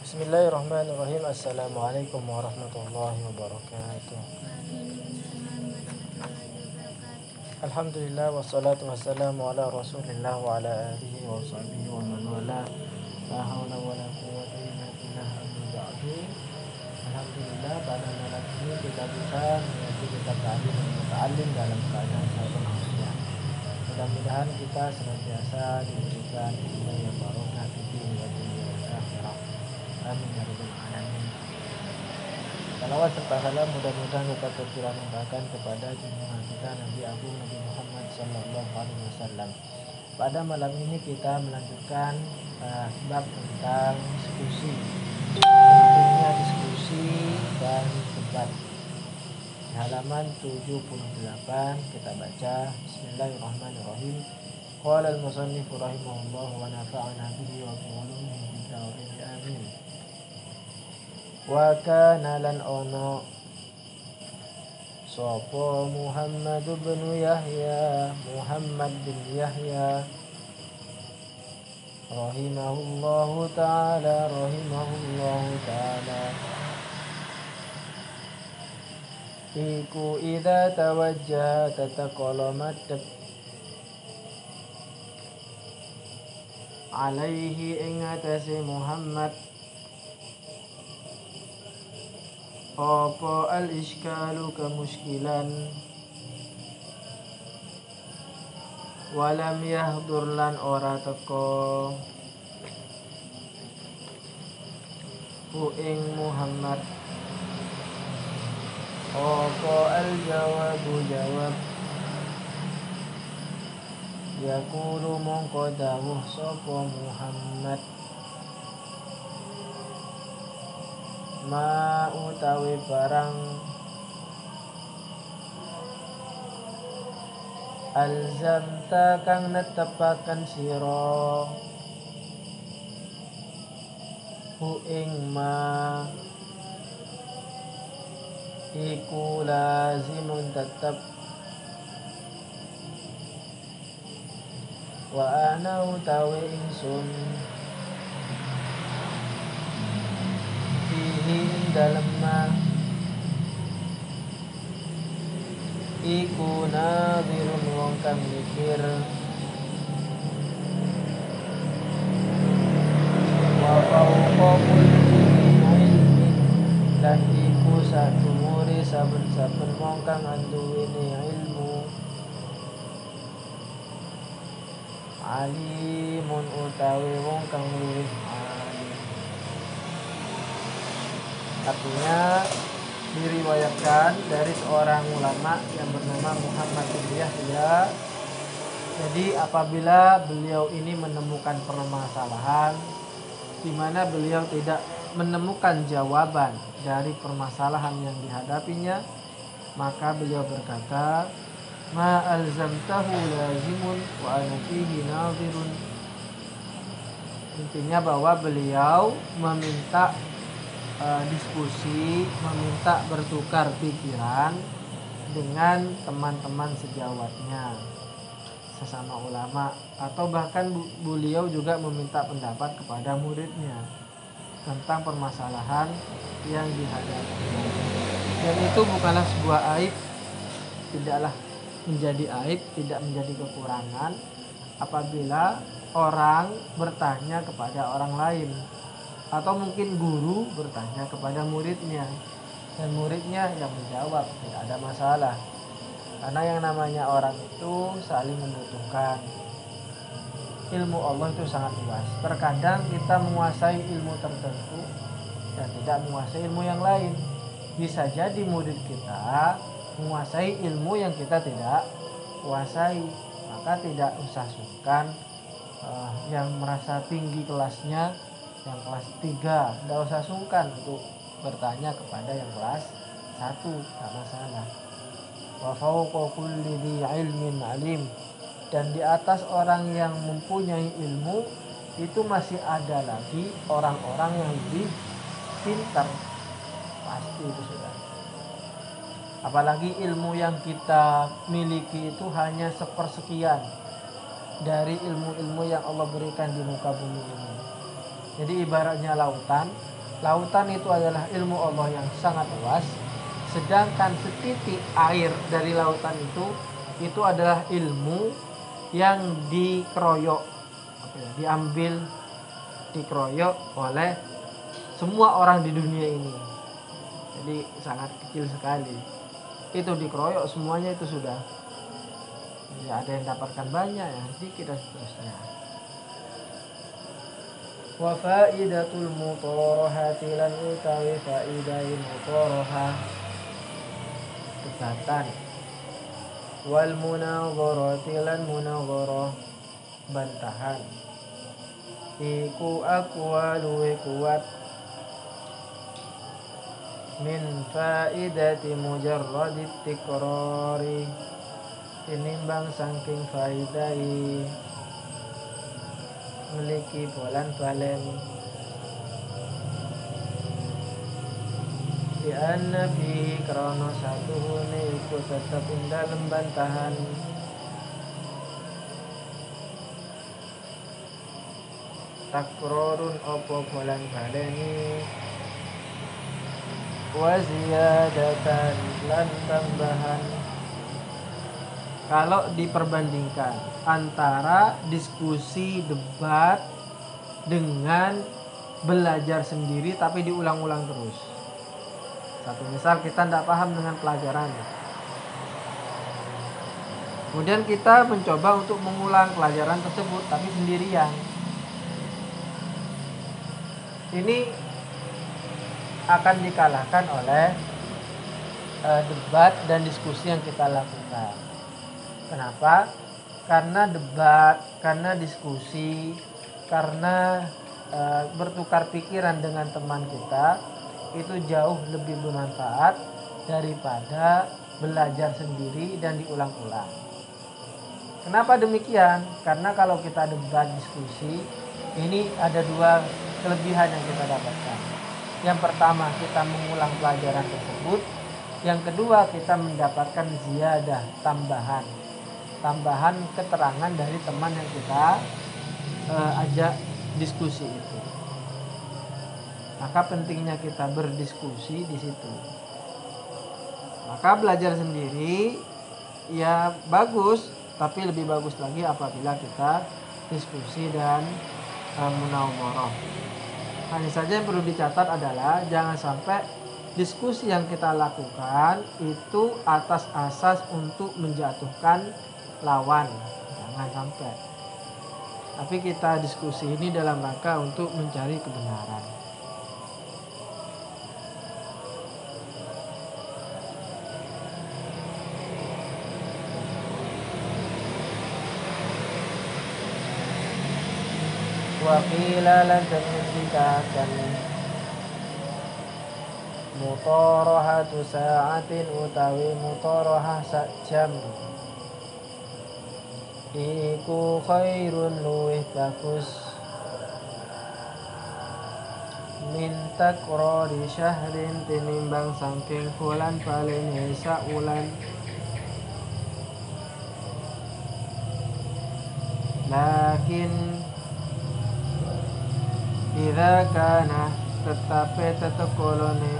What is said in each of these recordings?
Bismillahirrahmanirrahim. Assalamualaikum warahmatullahi wabarakatuh. Alhamdulillah wassalatu wassalamu ala rasulillah wa ala alihi wa sahbihi wa man wala. La hawla wa la quwwata illa billah, amma ba'du. Alhamdulillah pada malam ini kita bisa mengikuti kitab ta'lim dan muta'allim dalam keadaan sehat walafiat. Mudah-mudahan kita senantiasa diberikan ilmu yang barokah di dunia wal akhirah. Amin ya rabbal alamin. Salawat serta salam mudah-mudahan tetap tercurah limpahkan kepada junjungan kita Nabi Agung Nabi Muhammad sallallahu alaihi wasallam. Pada malam ini kita melanjutkan bab tentang diskusi. Pentingnya diskusi dan debat. Di halaman 78 kita baca Bismillahirrahmanirrahim. Qala al-musannif rahimahullah wa nafa'ana bihi wa bi ulumihi fid dharain amin. Wa kana lan ono sapa Muhammad bin Yahya rahimahullahu ta'ala iku idza tawajjaha tataqalamat alaihi ing atase Muhammad apa al-iskalu kemuskilan walam yahdur lan ora teko hu ing Muhammad apa al-jawabu jawab yakulu mongko dawuh sapa Muhammad ma utawi barang alzamta kang netepaken sira hu ing ma iku lazimun tetep wa ana utawi ingsun fihi dalam ma iku nadhirun wong kang mikir wa fawqa kulli ilmin dan iku sadhuwure saben-saben wong kang anduweni ilmu alimun utawi wong kang luwih alim. Artinya diriwayatkan dari seorang ulama yang bernama Muhammad bin Yahya. Jadi apabila beliau ini menemukan permasalahan di mana beliau tidak menemukan jawaban dari permasalahan yang dihadapinya, maka beliau berkata, ma alzamtahu lazimun wa ana fihi nadhirun. Intinya bahwa beliau meminta diskusi, meminta bertukar pikiran dengan teman-teman sejawatnya, sesama ulama, atau bahkan beliau juga meminta pendapat kepada muridnya tentang permasalahan yang dihadapi. Dan itu bukanlah sebuah aib, tidaklah menjadi aib, tidak menjadi kekurangan apabila orang bertanya kepada orang lain, atau mungkin guru bertanya kepada muridnya dan muridnya yang menjawab, tidak ada masalah. Karena yang namanya orang itu saling membutuhkan. Ilmu Allah itu sangat luas. Terkadang kita menguasai ilmu tertentu dan tidak menguasai ilmu yang lain. Bisa jadi murid kita menguasai ilmu yang kita tidak kuasai. Maka tidak usah sungkan yang merasa tinggi kelasnya, yang kelas 3, tidak usah sungkan untuk bertanya kepada yang kelas 1, tidak masalah. Wa fawqa kulli dzi ilmin alim. Dan di atas orang yang mempunyai ilmu itu masih ada lagi orang-orang yang lebih pintar. Pasti itu sudah. Apalagi ilmu yang kita miliki itu hanya sepersekian dari ilmu-ilmu yang Allah berikan di muka bumi ini. Jadi ibaratnya lautan, Lautan itu adalah ilmu Allah yang sangat luas, sedangkan setitik air dari lautan itu adalah ilmu yang dikeroyok, diambil, dikeroyok oleh semua orang di dunia ini. Jadi sangat kecil sekali. Itu dikeroyok semuanya, itu sudah ya ada yang dapatkan banyak, ya sedikit dan seterusnya. Wa faidatul mutarahati lan utawi faidai mutarahah debatan, wal munadharati lan munadharah bantahan, iku aqwalu kuat min faidati mujarradi tikrari, tinimbang saking faidai memiliki bolan-balen, di anna fi krana satuhune iku tetep ing dalem bantahan takrorun apa bolan-baleni, wa ziyadatan lan tambahan. Kalau diperbandingkan antara diskusi debat dengan belajar sendiri tapi diulang-ulang terus. Satu misal kita tidak paham dengan pelajaran, kemudian kita mencoba untuk mengulang pelajaran tersebut tapi sendirian. Ini akan dikalahkan oleh debat dan diskusi yang kita lakukan. Kenapa? Karena debat, karena diskusi, karena bertukar pikiran dengan teman kita itu jauh lebih bermanfaat daripada belajar sendiri dan diulang-ulang. Kenapa demikian? Karena kalau kita debat diskusi, ini ada dua kelebihan yang kita dapatkan. Yang pertama, kita mengulang pelajaran tersebut. Yang kedua, kita mendapatkan ziyadah, tambahan keterangan dari teman yang kita ajak diskusi itu. Maka pentingnya kita berdiskusi di situ. Maka belajar sendiri ya bagus, tapi lebih bagus lagi apabila kita diskusi dan munawwarah. Hanya saja yang perlu dicatat adalah jangan sampai diskusi yang kita lakukan itu atas asas untuk menjatuhkan lawan. Jangan sampai. Tapi kita diskusi ini dalam rangka untuk mencari kebenaran. Waqila lan dikatakan mutarahatu sa'atin utawi mutarahah sak jam iku khairun luwih bagus min takrari syahrin tinimbang saking bulan balene sak wulan. Lakin idza kana tetapi tetekolone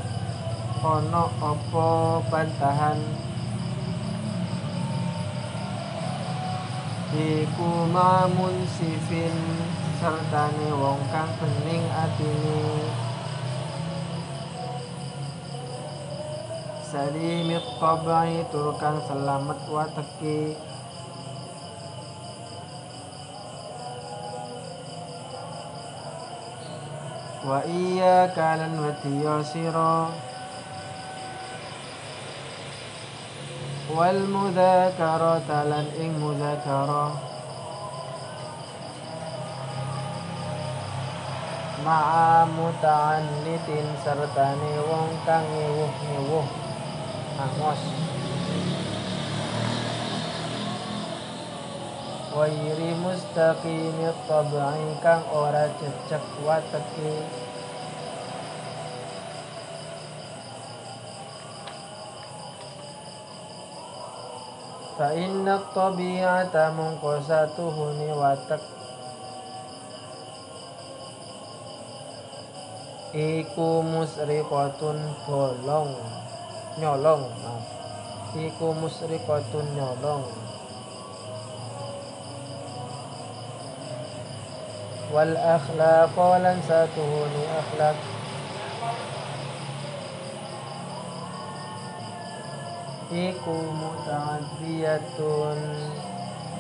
ono opo bantahan iku mamun sifin sertane wong kang bening atine salimit tabai tur kang selamet wateke wa iya kalan wadiya sira wal mudzakarah talan ing mudzakarah ma'a muta'annitin sertane wong kang nyuwuh-nyuwuh angos wairi mustaqimit tab'i kang ora cecek wateke fa inna tabi'ata mungkosatuhuni watak Iku musriqatun bolong nyolong, maaf. Iku musriqatun nyolong. Wal akhlaqo lan satuhuni akhlak. Iku muta'addiyatun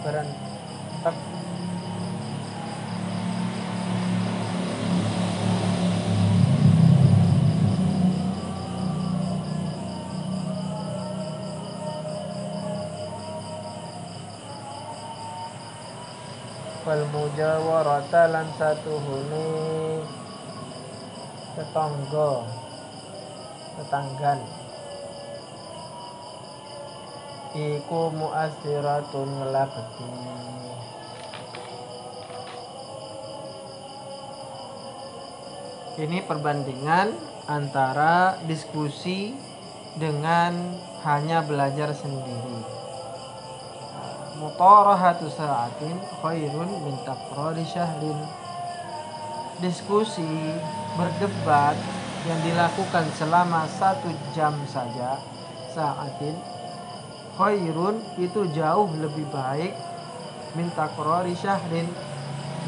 berentak. Wal mujawarata lan satuhuni tetanggan. Iku mu'assiratun ngelabeti. Ini perbandingan antara diskusi dengan hanya belajar sendiri. Mutarahatu sa'atin khairun min taqrari syahrin. Diskusi, berdebat yang dilakukan selama 1 jam saja, sa'atin khairun, itu jauh lebih baik min taqrari syahrin,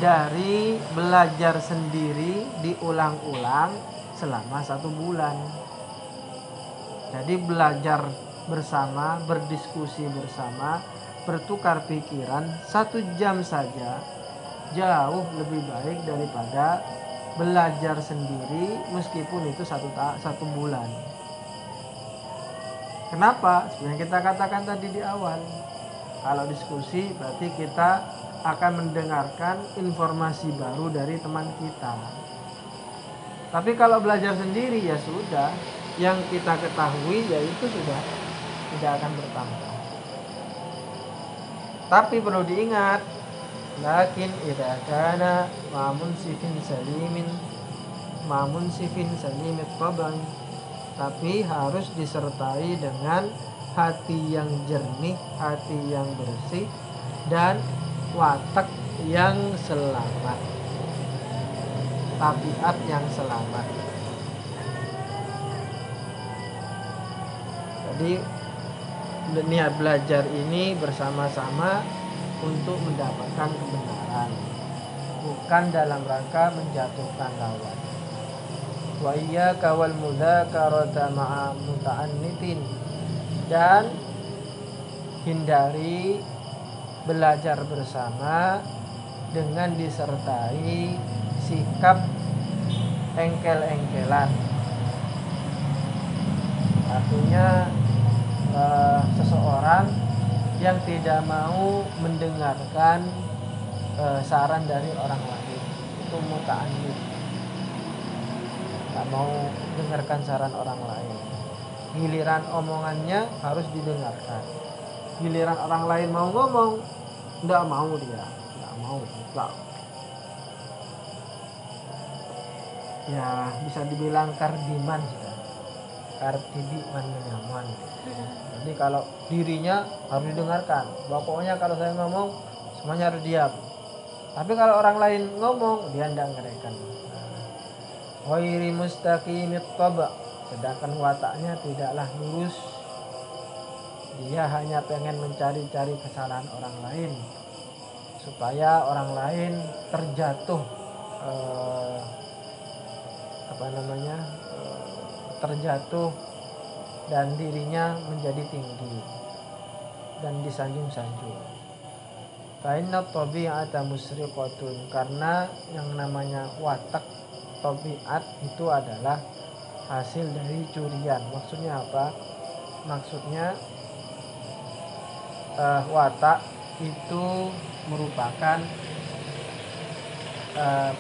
dari belajar sendiri diulang-ulang selama 1 bulan. Jadi belajar bersama, berdiskusi bersama, bertukar pikiran 1 jam saja jauh lebih baik daripada belajar sendiri meskipun itu 1 bulan. Kenapa? Seperti yang kita katakan tadi di awal. Kalau diskusi berarti kita akan mendengarkan informasi baru dari teman kita. Tapi kalau belajar sendiri ya sudah, yang kita ketahui ya itu sudah tidak akan bertambah. Tapi perlu diingat, lakin idza kana ma'munsifin salimit taban, tapi harus disertai dengan hati yang jernih, hati yang bersih, dan watak yang selamat, tabiat yang selamat. Jadi niat belajar ini bersama-sama untuk mendapatkan kebenaran, bukan dalam rangka menjatuhkan lawan. Wa iyyaka wal mudzakarata ma'a muta'annitin, dan hindari belajar bersama dengan disertai sikap engkel-engkelan. Artinya seseorang yang tidak mau mendengarkan saran dari orang lain, itu muta'annit, tak mau dengarkan saran orang lain. Giliran omongannya harus didengarkan, giliran orang lain mau ngomong tidak mau, dia tidak mau, mutlak. Ya bisa dibilang kardiman sudah, kardiman menyaman. Jadi kalau dirinya harus didengarkan, pokoknya kalau saya ngomong semuanya harus diam. Tapi kalau orang lain ngomong dia tidak ngerekan. Ghairi mustaqimit taba, sedangkan wataknya tidaklah lurus. Dia hanya pengen mencari-cari kesalahan orang lain supaya orang lain terjatuh terjatuh dan dirinya menjadi tinggi dan disanjung-sanjung. Fa inna tabi'ata musriqatun, karena yang namanya watak, tabiat itu adalah hasil dari curian. Maksudnya apa? Maksudnya watak itu merupakan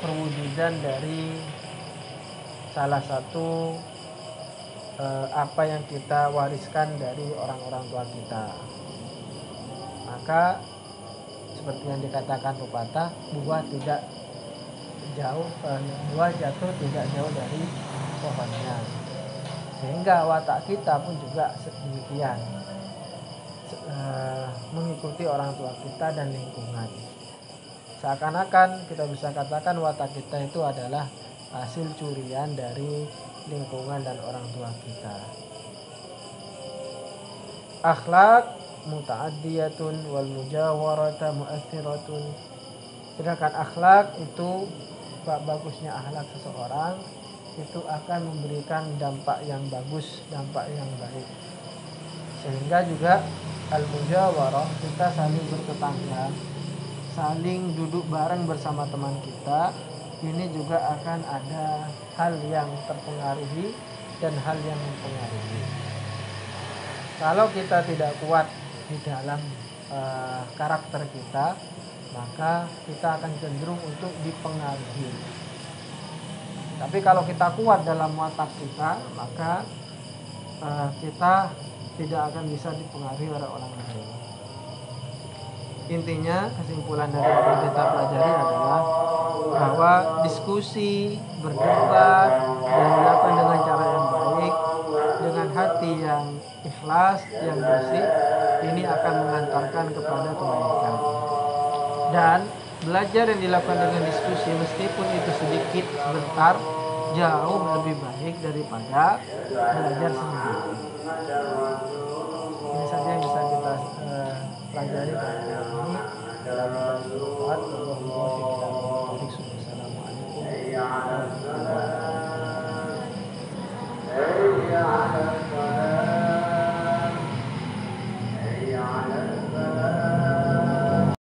perwujudan dari salah satu apa yang kita wariskan dari orang-orang tua kita. Maka seperti yang dikatakan pepatah, buah jatuh tidak jauh dari pohonnya. Sehingga watak kita pun juga demikian, mengikuti orang tua kita dan lingkungan. Seakan-akan kita bisa katakan watak kita itu adalah hasil curian dari lingkungan dan orang tua kita. Akhlak muta'addiyatun wal mujawarata mu'athiratun. Sedangkan akhlak itu, bagusnya akhlak seseorang itu akan memberikan dampak yang bagus, dampak yang baik. Sehingga juga al-mujawarah, kita saling bertetangga, saling duduk bareng bersama teman kita, ini juga akan ada hal yang terpengaruhi dan hal yang mempengaruhi. Kalau kita tidak kuat di dalam karakter kita, maka kita akan cenderung untuk dipengaruhi. Tapi kalau kita kuat dalam watak kita, maka kita tidak akan bisa dipengaruhi oleh orang lain. Intinya, kesimpulan dari apa yang kita pelajari adalah bahwa diskusi, berdebat, dan dilakukan dengan cara yang baik, dengan hati yang ikhlas, yang bersih, ini akan mengantarkan kepada kebaikan. Dan belajar yang dilakukan dengan diskusi, meskipun itu sedikit, sebentar, jauh lebih baik daripada belajar sendiri.